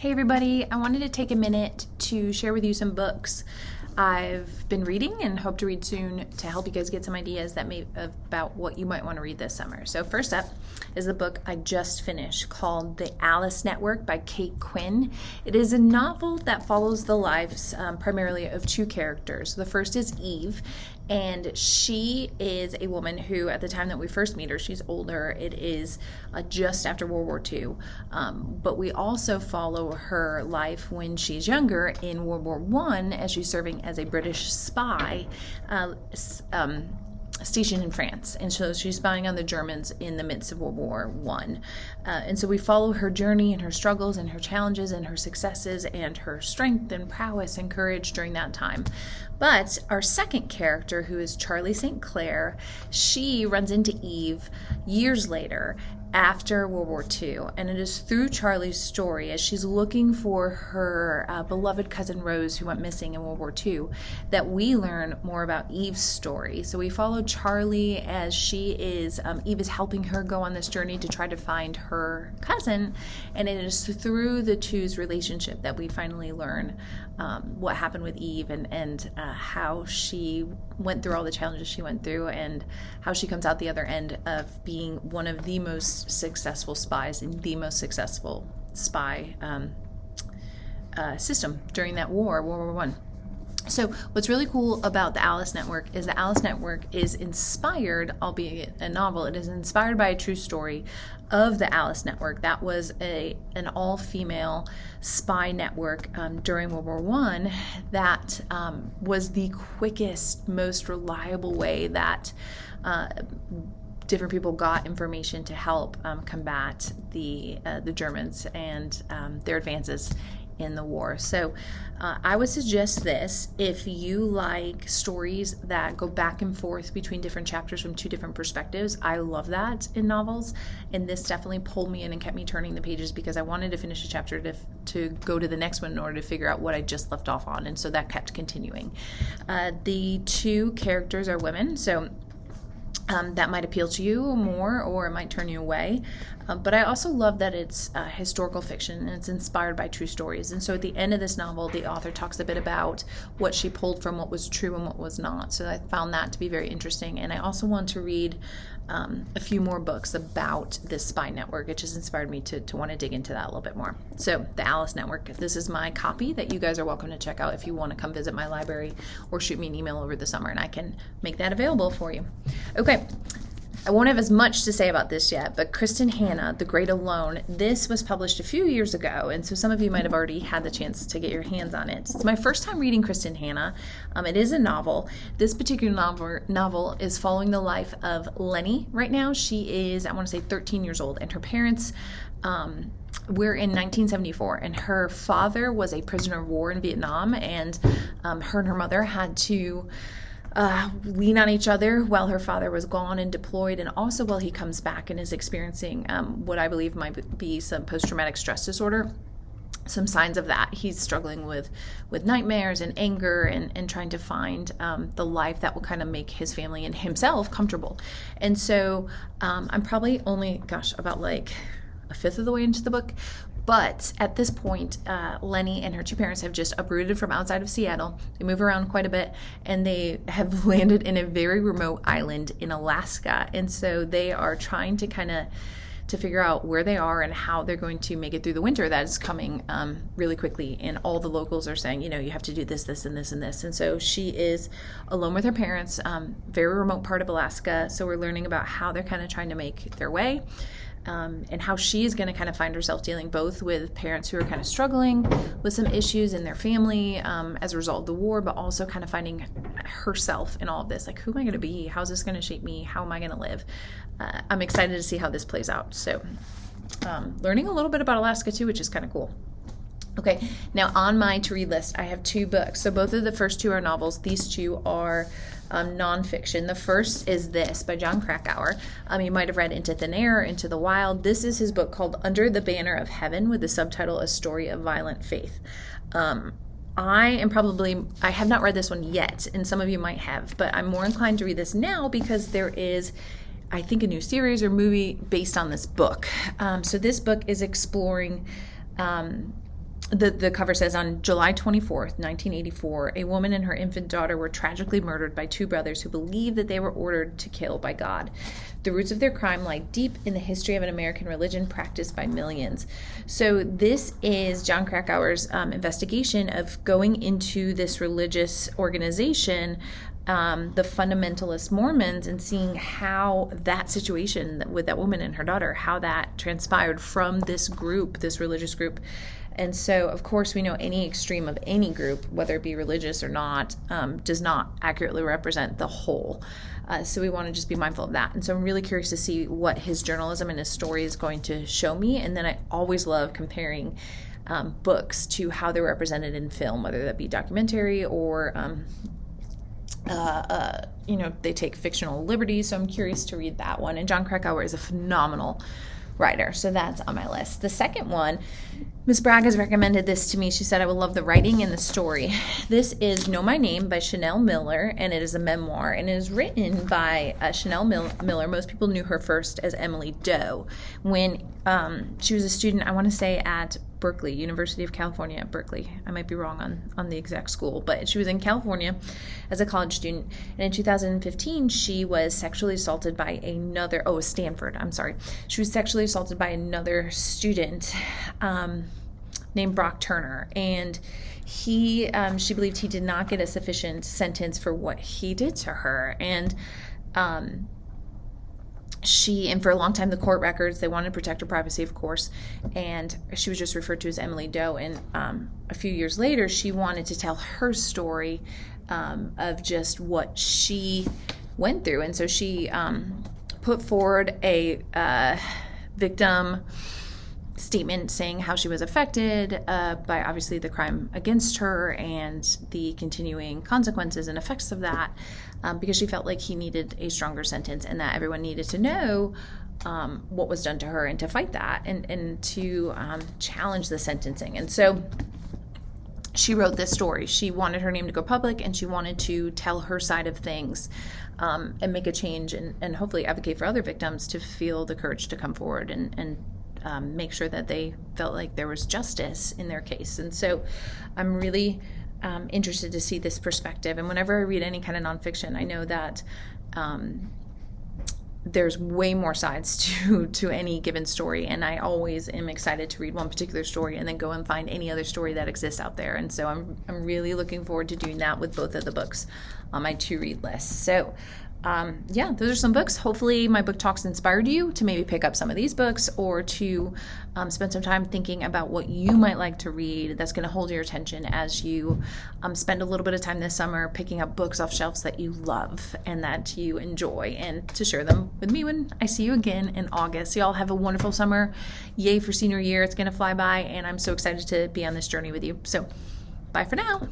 Hey everybody, I wanted to take a minute to share with you some books I've been reading and hope to read soon to help you guys get some ideas about what you might want to read this summer. So first up is the book I just finished called The Alice Network by Kate Quinn. It is a novel that follows the lives primarily of two characters. The first is Eve, and she is a woman who, at the time that we first meet her, she's older. It is just after World War II. But we also follow her life when she's younger in World War I as she's serving as a British spy stationed in France. And so she's spying on the Germans in the midst of World War I. And so we follow her journey and her struggles and her challenges and her successes and her strength and prowess and courage during that time. But our second character, who is Charlie St. Clair, she runs into Eve years later after World War II, and it is through Charlie's story as she's looking for her beloved cousin Rose, who went missing in World War II, that we learn more about Eve's story. So we follow Charlie as Eve is helping her go on this journey to try to find her cousin, and it is through the two's relationship that we finally learn what happened with Eve and how she went through all the challenges she went through and how she comes out the other end of being one of the most successful spies in the most successful spy system during that war, World War I. So what's really cool about the Alice Network is the Alice Network is inspired, albeit a novel, it is inspired by a true story of the Alice Network. That was an all-female spy network during World War I that was the quickest, most reliable way that different people got information to help combat the Germans and their advances in the war. So I would suggest this if you like stories that go back and forth between different chapters from two different perspectives. I love that in novels, and this definitely pulled me in and kept me turning the pages because I wanted to finish a chapter to go to the next one in order to figure out what I just left off on, and so that kept continuing. The two characters are women, so that might appeal to you more or it might turn you away. But I also love that it's historical fiction and it's inspired by true stories. And so at the end of this novel, the author talks a bit about what she pulled from what was true and what was not. So I found that to be very interesting. And I also want to read a few more books about this spy network. It just inspired me to want to dig into that a little bit more. So the Alice Network, this is my copy that you guys are welcome to check out if you want to come visit my library or shoot me an email over the summer and I can make that available for you. Okay. I won't have as much to say about this yet, but Kristin Hannah, The Great Alone, this was published a few years ago, and so some of you might have already had the chance to get your hands on it. It's my first time reading Kristin Hannah. It is a novel. This particular novel is following the life of Lenny right now. She is, I want to say, 13 years old, and her parents we're in 1974, and her father was a prisoner of war in Vietnam, and her and her mother had to lean on each other while her father was gone and deployed, and also while he comes back and is experiencing what I believe might be some post-traumatic stress disorder. Some signs of that. He's struggling with nightmares and anger and trying to find the life that will kind of make his family and himself comfortable. And so I'm probably only, about like a fifth of the way into the book. But at this point, Lenny and her two parents have just uprooted from outside of Seattle. They move around quite a bit, and they have landed in a very remote island in Alaska. And so they are trying to to figure out where they are and how they're going to make it through the winter that is coming really quickly. And all the locals are saying, you have to do this, this, and this, and this. And so she is alone with her parents, very remote part of Alaska. So we're learning about how they're kind of trying to make their way. And how she is going to kind of find herself dealing both with parents who are kind of struggling with some issues in their family as a result of the war, but also kind of finding herself in all of this. Like, who am I going to be? How's this going to shape me? How am I going to live? I'm excited to see how this plays out. So learning a little bit about Alaska too, which is kind of cool. Okay, now on my to-read list, I have two books. So both of the first two are novels. These two are nonfiction. The first is this by Jon Krakauer. You might have read Into Thin Air, Into the Wild. This is his book called Under the Banner of Heaven with the subtitle A Story of Violent Faith. I have not read this one yet, and some of you might have, but I'm more inclined to read this now because there is, I think, a new series or movie based on this book. So this book is exploring the cover says, on July 24th, 1984, a woman and her infant daughter were tragically murdered by two brothers who believed that they were ordered to kill by God. The roots of their crime lie deep in the history of an American religion practiced by millions. So this is Jon Krakauer's investigation of going into this religious organization, the fundamentalist Mormons, and seeing how that situation with that woman and her daughter, how that transpired from this group, this religious group. And so, of course, we know any extreme of any group, whether it be religious or not, does not accurately represent the whole. So we want to just be mindful of that. And so I'm really curious to see what his journalism and his story is going to show me. And then I always love comparing books to how they're represented in film, whether that be documentary or they take fictional liberties. So I'm curious to read that one. And Jon Krakauer is a phenomenal writer. So that's on my list. The second one, Ms. Bragg has recommended this to me. She said I would love the writing and the story. This is Know My Name by Chanel Miller, and it is a memoir, and it is written by Chanel Miller. Most people knew her first as Emily Doe when she was a student, I want to say, at Berkeley, University of California at Berkeley. I might be wrong on the exact school, but she was in California as a college student. And in 2015, she was sexually assaulted by Stanford, I'm sorry. She was sexually assaulted by another student named Brock Turner. And she believed he did not get a sufficient sentence for what he did to her. And for a long time, the court records, they wanted to protect her privacy, of course, and she was just referred to as Emily Doe. And a few years later, she wanted to tell her story of just what she went through. And so she put forward a victim statement saying how she was affected by obviously the crime against her and the continuing consequences and effects of that, because she felt like he needed a stronger sentence and that everyone needed to know what was done to her and to fight that and to challenge the sentencing. And so she wrote this story. She wanted her name to go public, and she wanted to tell her side of things and make a change and hopefully advocate for other victims to feel the courage to come forward and make sure that they felt like there was justice in their case. And so I'm really interested to see this perspective. And whenever I read any kind of nonfiction, I know that there's way more sides to any given story, and I always am excited to read one particular story and then go and find any other story that exists out there. And so I'm really looking forward to doing that with both of the books on my to-read list. So those are some books. Hopefully my book talks inspired you to maybe pick up some of these books or to spend some time thinking about what you might like to read that's going to hold your attention as you spend a little bit of time this summer picking up books off shelves that you love and that you enjoy, and to share them with me when I see you again in August. Y'all have a wonderful summer. Yay for senior year. It's going to fly by, and I'm so excited to be on this journey with you. So bye for now.